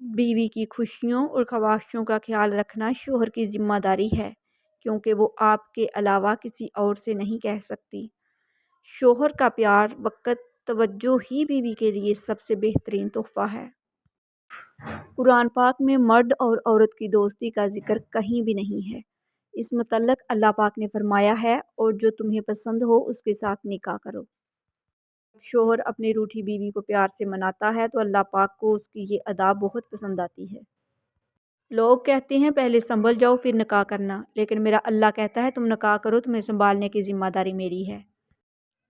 بیوی کی خوشیوں اور خواہشوں کا خیال رکھنا شوہر کی ذمہ داری ہے، کیونکہ وہ آپ کے علاوہ کسی اور سے نہیں کہہ سکتی۔ شوہر کا پیار، وقت، توجہ ہی بیوی کے لیے سب سے بہترین تحفہ ہے۔ قرآن پاک میں مرد اور عورت کی دوستی کا ذکر کہیں بھی نہیں ہے۔ اس متعلق اللہ پاک نے فرمایا ہے، اور جو تمہیں پسند ہو اس کے ساتھ نکاح کرو۔ شوہر اپنی روٹھی بیوی کو پیار سے مناتا ہے تو اللہ پاک کو اس کی یہ ادا بہت پسند آتی ہے۔ لوگ کہتے ہیں پہلے سنبھل جاؤ پھر نکاح کرنا، لیکن میرا اللہ کہتا ہے تم نکاح کرو، تمہیں سنبھالنے کی ذمہ داری میری ہے۔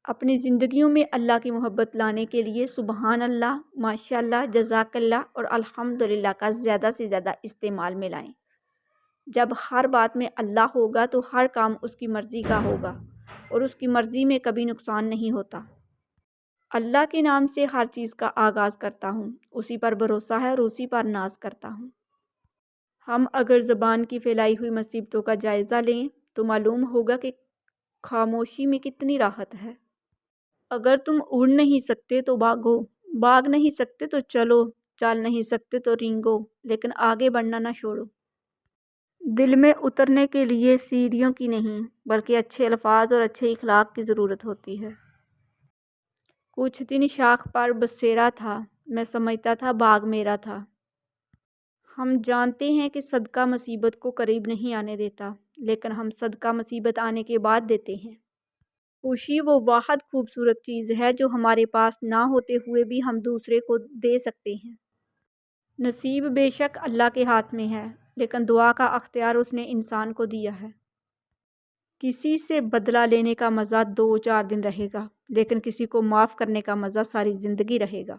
اپنی زندگیوں میں اللہ کی محبت لانے کے لیے سبحان اللہ، ماشاء اللہ، جزاک اللہ اور الحمدللہ کا زیادہ سے زیادہ استعمال میں لائیں۔ جب ہر بات میں اللہ ہوگا تو ہر کام اس کی مرضی کا ہوگا، اور اس کی مرضی میں کبھی نقصان نہیں ہوتا۔ اللہ کے نام سے ہر چیز کا آغاز کرتا ہوں، اسی پر بھروسہ ہے اور اسی پر ناز کرتا ہوں۔ ہم اگر زبان کی پھیلائی ہوئی مصیبتوں کا جائزہ لیں تو معلوم ہوگا کہ خاموشی میں کتنی راحت ہے۔ اگر تم اڑ نہیں سکتے تو بھاگو، بھاگ نہیں سکتے تو چلو، چل نہیں سکتے تو رینگو، لیکن آگے بڑھنا نہ چھوڑو۔ دل میں اترنے کے لیے سیڑھیوں کی نہیں بلکہ اچھے الفاظ اور اچھے اخلاق کی ضرورت ہوتی ہے۔ کچھ دن شاخ پر بسیرا تھا، میں سمجھتا تھا باغ میرا تھا۔ ہم جانتے ہیں کہ صدقہ مصیبت کو قریب نہیں آنے دیتا، لیکن ہم صدقہ مصیبت آنے کے بعد دیتے ہیں۔ خوشی وہ واحد خوبصورت چیز ہے جو ہمارے پاس نہ ہوتے ہوئے بھی ہم دوسرے کو دے سکتے ہیں۔ نصیب بے شک اللہ کے ہاتھ میں ہے، لیکن دعا کا اختیار اس نے انسان کو دیا ہے۔ کسی سے بدلہ لینے کا مزہ 2-4 دن رہے گا، لیکن کسی کو معاف کرنے کا مزہ ساری زندگی رہے گا۔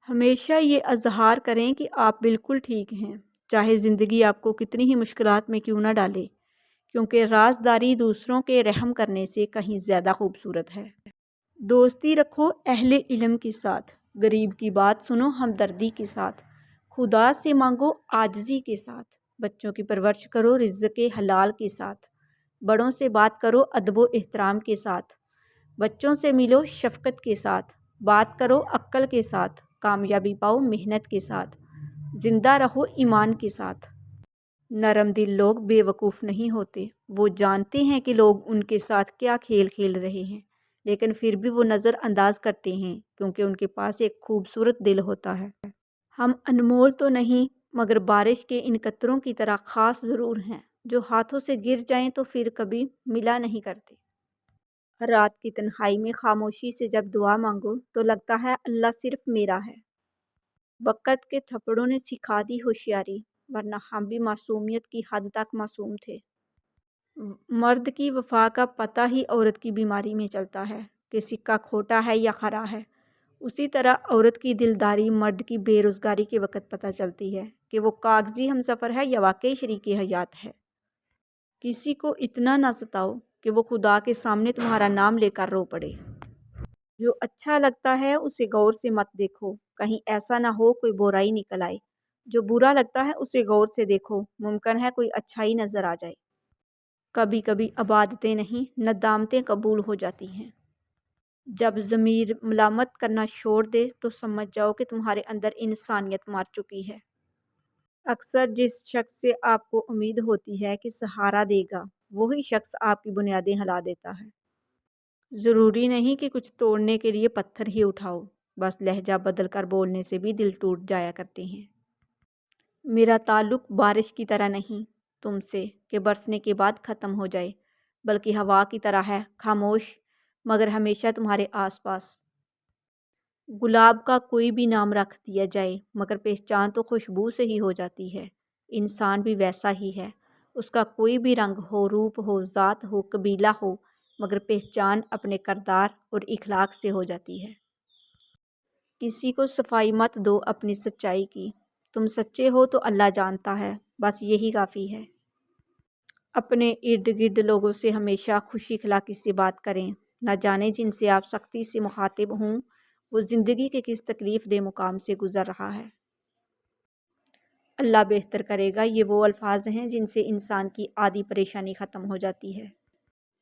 ہمیشہ یہ اظہار کریں کہ آپ بالکل ٹھیک ہیں، چاہے زندگی آپ کو کتنی ہی مشکلات میں کیوں نہ ڈالے، کیونکہ رازداری دوسروں کے رحم کرنے سے کہیں زیادہ خوبصورت ہے۔ دوستی رکھو اہل علم کے ساتھ، غریب کی بات سنو ہمدردی کے ساتھ، خدا سے مانگو عاجزی کے ساتھ، بچوں کی پرورش کرو رزق حلال کے ساتھ، بڑوں سے بات کرو ادب و احترام کے ساتھ، بچوں سے ملو شفقت کے ساتھ، بات کرو عقل کے ساتھ، کامیابی پاؤ محنت کے ساتھ، زندہ رہو ایمان کے ساتھ۔ نرم دل لوگ بے وقوف نہیں ہوتے، وہ جانتے ہیں کہ لوگ ان کے ساتھ کیا کھیل کھیل رہے ہیں، لیکن پھر بھی وہ نظر انداز کرتے ہیں کیونکہ ان کے پاس ایک خوبصورت دل ہوتا ہے۔ ہم انمول تو نہیں، مگر بارش کے ان قطروں کی طرح خاص ضرور ہیں، جو ہاتھوں سے گر جائیں تو پھر کبھی ملا نہیں کرتے۔ رات کی تنہائی میں خاموشی سے جب دعا مانگو تو لگتا ہے اللہ صرف میرا ہے۔ وقت کے تھپڑوں نے سکھا دی ہوشیاری، ورنہ ہم بھی معصومیت کی حد تک معصوم تھے۔ مرد کی وفا کا پتہ ہی عورت کی بیماری میں چلتا ہے کہ سکہ کھوٹا ہے یا کھرا ہے، اسی طرح عورت کی دلداری مرد کی بے روزگاری کے وقت پتہ چلتی ہے کہ وہ کاغذی ہمسفر ہے یا واقعی شریک حیات ہے۔ کسی کو اتنا نہ ستاؤ کہ وہ خدا کے سامنے تمہارا نام لے کر رو پڑے۔ جو اچھا لگتا ہے اسے غور سے مت دیکھو، کہیں ایسا نہ ہو کوئی برائی نکل آئے۔ جو برا لگتا ہے اسے غور سے دیکھو، ممکن ہے کوئی اچھائی نظر آ جائے۔ کبھی کبھی عبادتیں نہیں ندامتیں قبول ہو جاتی ہیں۔ جب ضمیر ملامت کرنا چھوڑ دے تو سمجھ جاؤ کہ تمہارے اندر انسانیت مار چکی ہے۔ اکثر جس شخص سے آپ کو امید ہوتی ہے کہ سہارا دے گا، وہی شخص آپ کی بنیادیں ہلا دیتا ہے۔ ضروری نہیں کہ کچھ توڑنے کے لیے پتھر ہی اٹھاؤ، بس لہجہ بدل کر بولنے سے بھی دل ٹوٹ جایا کرتے ہیں۔ میرا تعلق بارش کی طرح نہیں تم سے کہ برسنے کے بعد ختم ہو جائے، بلکہ ہوا کی طرح ہے، خاموش مگر ہمیشہ تمہارے آس پاس۔ گلاب کا کوئی بھی نام رکھ دیا جائے مگر پہچان تو خوشبو سے ہی ہو جاتی ہے۔ انسان بھی ویسا ہی ہے، اس کا کوئی بھی رنگ ہو، روپ ہو، ذات ہو، قبیلہ ہو، مگر پہچان اپنے کردار اور اخلاق سے ہو جاتی ہے۔ کسی کو صفائی مت دو اپنی سچائی کی، تم سچے ہو تو اللہ جانتا ہے، بس یہی کافی ہے۔ اپنے ارد گرد لوگوں سے ہمیشہ خوش اخلاقی سے بات کریں، نہ جانے جن سے آپ سختی سے مخاطب ہوں وہ زندگی کے کس تکلیف دہ مقام سے گزر رہا ہے۔ اللہ بہتر کرے گا، یہ وہ الفاظ ہیں جن سے انسان کی آدھی پریشانی ختم ہو جاتی ہے۔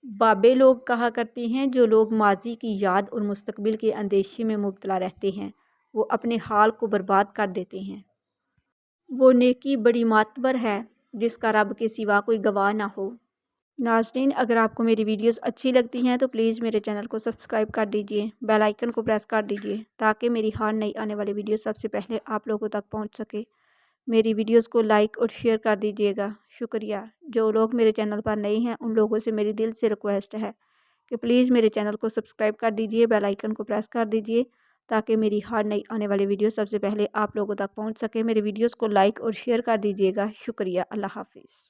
بابے لوگ کہا کرتے ہیں جو لوگ ماضی کی یاد اور مستقبل کے اندیشے میں مبتلا رہتے ہیں وہ اپنے حال کو برباد کر دیتے ہیں۔ وہ نیکی بڑی معتبر ہے جس کا رب کے سوا کوئی گواہ نہ ہو۔ ناظرین، اگر آپ کو میری ویڈیوز اچھی لگتی ہیں تو پلیز میرے چینل کو سبسکرائب کر دیجئے، بیل آئیکن کو پریس کر دیجئے تاکہ میری ہر نئی آنے والی ویڈیو سب سے پہلے آپ لوگوں تک پہنچ سکے۔ میری ویڈیوز کو لائک اور شیئر کر دیجئے گا، شکریہ۔ جو لوگ میرے چینل پر نئے ہیں ان لوگوں سے میری دل سے ریکویسٹ ہے کہ پلیز میرے چینل کو سبسکرائب کر دیجئے، بیل آئیکن کو پریس کر دیجئے تاکہ میری ہر نئی آنے والی ویڈیو سب سے پہلے آپ لوگوں تک پہنچ سکے۔ میری ویڈیوز کو لائک اور شیئر کر دیجئے گا، شکریہ۔ اللہ حافظ۔